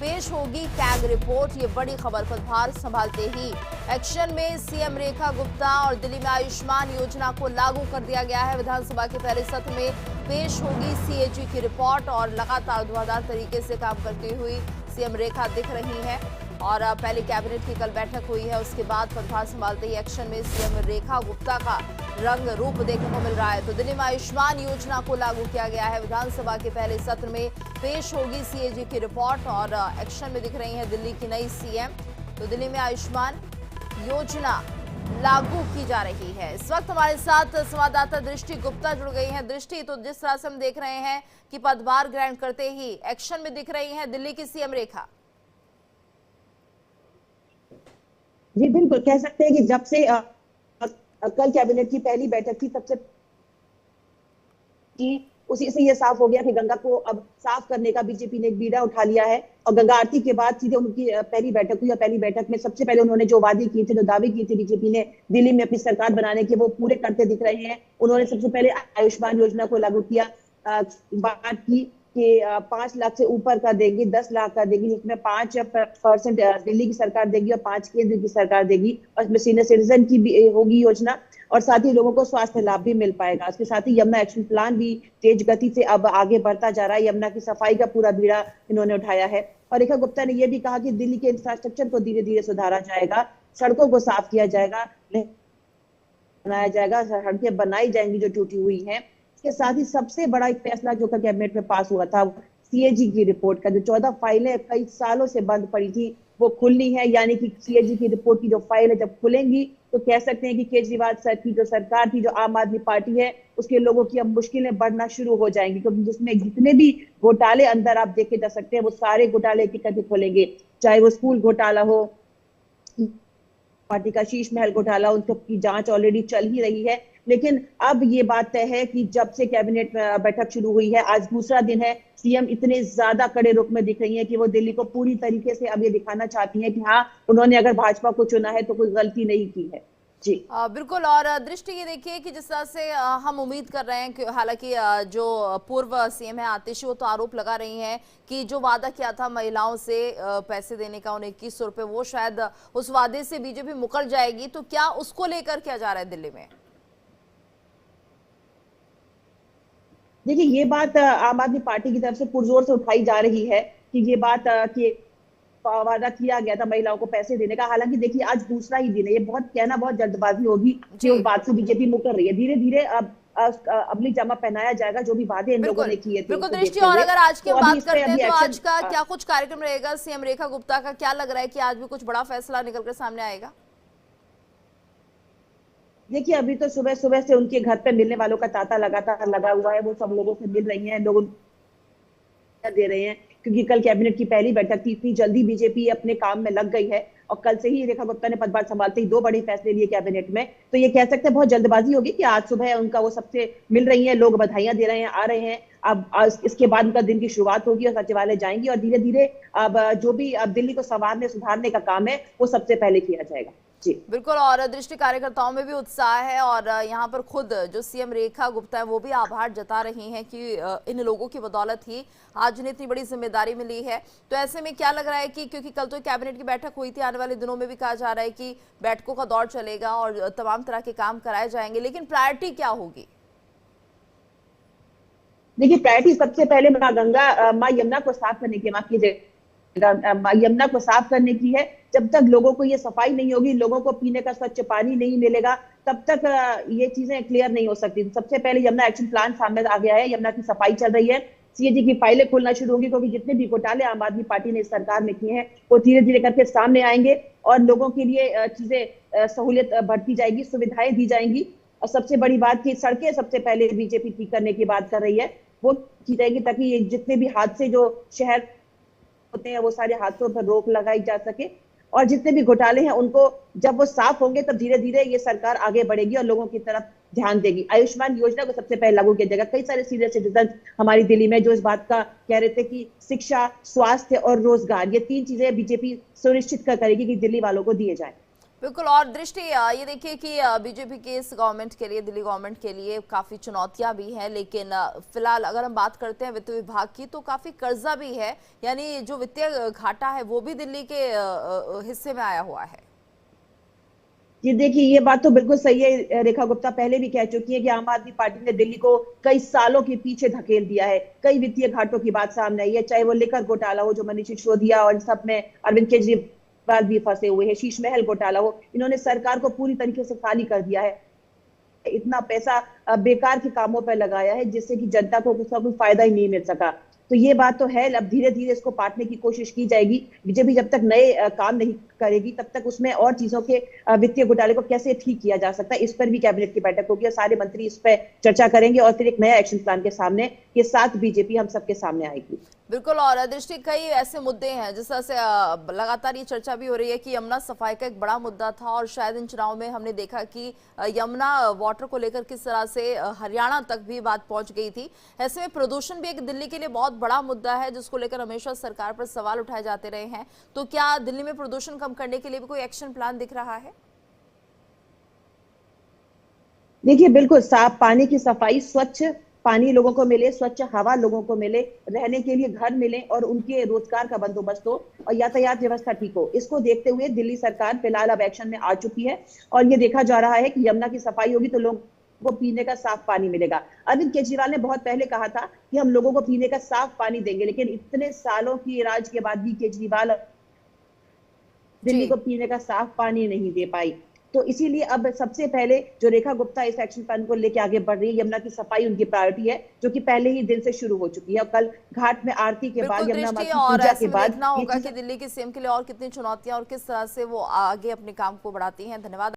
पेश होगी CAG report. ये बड़ी खबर पदभार संभालते ही एक्शन में सीएम रेखा गुप्ता और दिल्ली में आयुष्मान योजना को लागू कर दिया गया है। विधानसभा के पहले सत्र में पेश होगी सीएजी की रिपोर्ट और लगातार धुआंधार तरीके से काम करती हुई सीएम रेखा दिख रही है। और पहले कैबिनेट की कल बैठक हुई है, उसके बाद पदभार संभालते ही एक्शन में सीएम रेखा गुप्ता का रंग रूप देखने को मिल रहा है। तो दिल्ली में आयुष्मान योजना को लागू किया गया है। विधानसभा के पहले सत्र में पेश होगी सीएजी की रिपोर्ट और एक्शन में दिख रही है दिल्ली की नई सीएम। तो दिल्ली में आयुष्मान योजना लागू की जा रही है। इस वक्त हमारे साथ संवाददाता दृष्टि गुप्ता जुड़ गई हैं। दृष्टि, तो जिस तरह से हम देख रहे हैं कि पदभार ग्रहण करते ही एक्शन में दिख रही है दिल्ली की सीएम रेखा। जी बिल्कुल, कह सकते हैं कि जब से कल कैबिनेट की पहली बैठक थी सबसे उसी से ये साफ हो गया कि गंगा को अब साफ करने का बीजेपी ने एक बीड़ा उठा लिया है। और गंगा आरती के बाद सीधे उनकी पहली बैठक हुई और पहली बैठक में सबसे पहले उन्होंने जो वादे किए थे, जो दावे किए थे बीजेपी ने दिल्ली में अपनी सरकार बनाने के, वो पूरे करते दिख रहे हैं। उन्होंने सबसे पहले आयुष्मान योजना को लागू किया, बात की कि 5 लाख से ऊपर का देगी, 10 लाख का देगी, जिसमें 5% दिल्ली की सरकार देगी और 5 केंद्र की सरकार देगी। और इसमें सीनियर सिटीजन की भी होगी योजना और साथ ही लोगों को स्वास्थ्य लाभ भी मिल पाएगा। इसके साथ ही यमुना एक्शन प्लान भी तेज गति से अब आगे बढ़ता जा रहा है। यमुना की सफाई का पूरा बीड़ा इन्होंने उठाया है। और रेखा गुप्ता ने यह भी कहा कि दिल्ली के इंफ्रास्ट्रक्चर को धीरे धीरे सुधारा जाएगा, सड़कों को साफ किया जाएगा, बनाया जाएगा, सड़कें बनाई जाएंगी जो टूटी हुई है। इसके साथ ही सबसे बड़ा एक फैसला जो का कैबिनेट में पास हुआ था, सीएजी की रिपोर्ट का, जो 14 फाइलें कई सालों से बंद पड़ी थी वो खुलनी है। यानी कि सीएजी की रिपोर्ट की जो फाइल है जब खुलेंगी तो कह सकते हैं कि केजरीवाल सर की जो सरकार थी, जो आम आदमी पार्टी है, उसके लोगों की अब मुश्किलें बढ़ना शुरू हो जाएंगी, क्योंकि जिसमें जितने भी घोटाले अंदर आप देखे जा सकते हैं वो सारे घोटाले के खुलेंगे। चाहे वो स्कूल घोटाला हो, पार्टी का शीश महल घोटाला, उनकी जांच ऑलरेडी चल ही रही है। लेकिन अब ये बात तय है कि जब से कैबिनेट बैठक शुरू हुई है, आज दूसरा दिन है, सीएम इतने ज्यादा कड़े रुख में दिख रही हैं कि वो दिल्ली को पूरी तरीके से अब ये दिखाना चाहती हैं कि हाँ, उन्होंने अगर भाजपा को चुना है तो कोई गलती नहीं की है। जी बिल्कुल। और दृष्टि ये देखिए कि जिस तरह से हम उम्मीद कर रहे हैं कि हालांकि जो पूर्व सीएम है आतिशी, वो तो आरोप लगा रही हैं कि जो वादा किया था महिलाओं से पैसे देने का, उन्हें 2100 रुपए, वो शायद उस वादे से बीजेपी मुकर जाएगी। तो क्या उसको लेकर किया जा रहा है दिल्ली में? देखिए, ये बात आम आदमी पार्टी की तरफ से पुरजोर से उठाई जा रही है कि ये बात कि वादा किया गया था महिलाओं को पैसे देने का। हालांकि देखिए, आज दूसरा ही दिन है, ये बहुत जल्दबाजी होगी कि उस बात से बीजेपी मुकर रही है। धीरे धीरे अब अमली जामा पहनाया जाएगा जो भी वादे इन लोगों ने किए थे। बिल्कुल दृष्टि। और अगर आज की बात करते हैं तो आज का क्या कुछ कार्यक्रम रहेगा सीएम रेखा गुप्ता का? क्या लग रहा है कि आज भी कुछ बड़ा फैसला निकलकर सामने आएगा? देखिए, अभी तो सुबह सुबह से उनके घर पे मिलने वालों का तांता लगातार लगा हुआ है। वो सब लोगों से मिल रही हैं, लोग दे रहे हैं, क्योंकि कल कैबिनेट की पहली बैठक थी। इतनी जल्दी बीजेपी अपने काम में लग गई है और कल से ही रेखा गुप्ता ने पदभार संभालते ही 2 बड़े फैसले लिए कैबिनेट में। तो ये कह सकते हैं बहुत जल्दबाजी होगी कि आज सुबह उनका वो सबसे मिल रही है, लोग बधाइयां दे रहे हैं, आ रहे हैं। अब इसके बाद उनका दिन की शुरुआत होगी और सचिवालय जाएंगी और धीरे धीरे अब जो भी अब दिल्ली को संवारने सुधारने का काम है वो सबसे पहले किया जाएगा। जी बिल्कुल। और दृष्टि कार्यकर्ताओं में भी उत्साह है और यहाँ पर खुद जो सीएम रेखा गुप्ता है वो भी आभार जता रही हैं कि इन लोगों की बदौलत ही आज उन्हें इतनी बड़ी जिम्मेदारी मिली है। तो ऐसे में क्या लग रहा है कि क्योंकि कल तो कैबिनेट की बैठक हुई थी, आने वाले दिनों में भी कहा जा रहा है कि बैठकों का दौर चलेगा और तमाम तरह के काम कराए जाएंगे, लेकिन प्रायोरिटी क्या होगी? देखिए, प्रायोरिटी सबसे पहले माँ गंगा, माँ यमुना को साफ करने की, माफ कीजिए, यमुना को साफ करने की है। जब तक लोगों को ये सफाई नहीं होगी, लोगों को पीने का स्वच्छ पानी नहीं मिलेगा, तब तक ये चीजें क्लियर नहीं हो सकती। सबसे पहले यमुना एक्शन प्लान सामने आ गया है, यमुना की सफाई चल रही है, सीएजी की फाइलें खुलना शुरू होगी, क्योंकि जितने भी घोटाले आम आदमी पार्टी ने इस सरकार में किए हैं वो धीरे धीरे करके सामने आएंगे और लोगों के लिए चीजें सहूलियत बढ़ती जाएगी, सुविधाएं दी जाएंगी। और सबसे बड़ी बात की सड़कें सबसे पहले बीजेपी ठीक करने की बात कर रही है, वो की जाएगी ताकि ये जितने भी हादसे जो शहर होते हैं वो सारे हादसों पर रोक लगाई जा सके। और जितने भी घोटाले हैं उनको जब वो साफ होंगे तब धीरे धीरे ये सरकार आगे बढ़ेगी और लोगों की तरफ ध्यान देगी। आयुष्मान योजना को सबसे पहले लागू किया जाएगा। कई सारे सीनियर सिटीजन हमारी दिल्ली में जो इस बात का कह रहे थे कि शिक्षा, स्वास्थ्य और रोजगार, ये 3 चीजें बीजेपी सुनिश्चित करेगी कि दिल्ली वालों को दिए जाए। बिल्कुल। और दृष्टि ये देखिए कि बीजेपी के इस गवर्नमेंट के लिए, दिल्ली गवर्नमेंट के लिए काफी चुनौतियां भी हैं, लेकिन फिलहाल अगर हम बात करते हैं वित्त विभाग की तो काफी कर्जा भी है, यानी जो वित्तीय घाटा है वो भी दिल्ली के हिस्से में आया हुआ है। जी देखिए, ये बात तो बिल्कुल सही है। रेखा गुप्ता पहले भी कह चुकी है कि आम आदमी पार्टी ने दिल्ली को कई सालों के पीछे धकेल दिया है। कई वित्तीय घाटों की बात सामने आई है, चाहे वो लिकर घोटाला हो जो मनीष सिसोदिया और सब में अरविंद केजरीवाल भी फंसे हुए हैं, शीश महल घोटाला हो, इन्होंने सरकार को पूरी तरीके से खाली कर दिया है। इतना पैसा बेकार के कामों पर लगाया है जिससे कि जनता को उसका कोई फायदा ही नहीं मिल सका। तो ये बात तो है, अब धीरे धीरे इसको पाटने की कोशिश की जाएगी। बीजेपी जब तक नए काम नहीं करेगी तब तक उसमें और चीजों के वित्तीय घोटाले को कैसे ठीक किया जा सकता है, इस पर भी कैबिनेट की बैठक होगी और सारे मंत्री इस पर चर्चा करेंगे और फिर एक नया एक्शन प्लान के सामने के साथ बीजेपी हम सबके सामने आएगी। बिल्कुल। और दृष्टि कई ऐसे मुद्दे हैं जिस तरह से लगातार ये चर्चा भी हो रही है कि यमुना सफाई का एक बड़ा मुद्दा था, और शायद इन चुनाव में हमने देखा कि यमुना वाटर को लेकर किस तरह से हरियाणा तक भी बात पहुंच गई थी। ऐसे में प्रदूषण भी एक दिल्ली के लिए बहुत बड़ा मुद्दा है जिसको लेकर हमेशा सरकार पर सवाल उठाए जाते रहे हैं। तो क्या दिल्ली में प्रदूषण कम करने के लिए भी कोई एक्शन प्लान दिख रहा है? देखिए, बिल्कुल साफ पानी की सफाई, स्वच्छ पानी लोगों को मिले, स्वच्छ हवा लोगों को मिले, रहने के लिए घर मिले और उनके रोजगार का बंदोबस्त हो और यातायात व्यवस्था ठीक हो, इसको देखते हुए दिल्ली सरकार फिलहाल अब एक्शन में आ चुकी है। और ये देखा जा रहा है कि यमुना की सफाई होगी तो लोगों को पीने का साफ पानी मिलेगा। अरविंद केजरीवाल ने बहुत पहले कहा था कि हम लोगों को पीने का साफ पानी देंगे, लेकिन इतने सालों की राज के बाद भी केजरीवाल दिल्ली जी को पीने का साफ पानी नहीं दे पाई। तो इसीलिए अब सबसे पहले जो रेखा गुप्ता इस एक्शन प्लान को लेके आगे बढ़ रही है, यमुना की सफाई उनकी प्रायोरिटी है, जो कि पहले ही दिन से शुरू हो चुकी है। और कल घाट में आरती के बिल्कुल बाद, यमुना माँ दृष्टि। की और पूजा ऐसे के में बाद देखना ये होगा चीज कि दिल्ली की सीएम के लिए और कितनी चुनौतियां और किस तरह से वो आगे अपने काम को बढ़ाती हैं। धन्यवाद।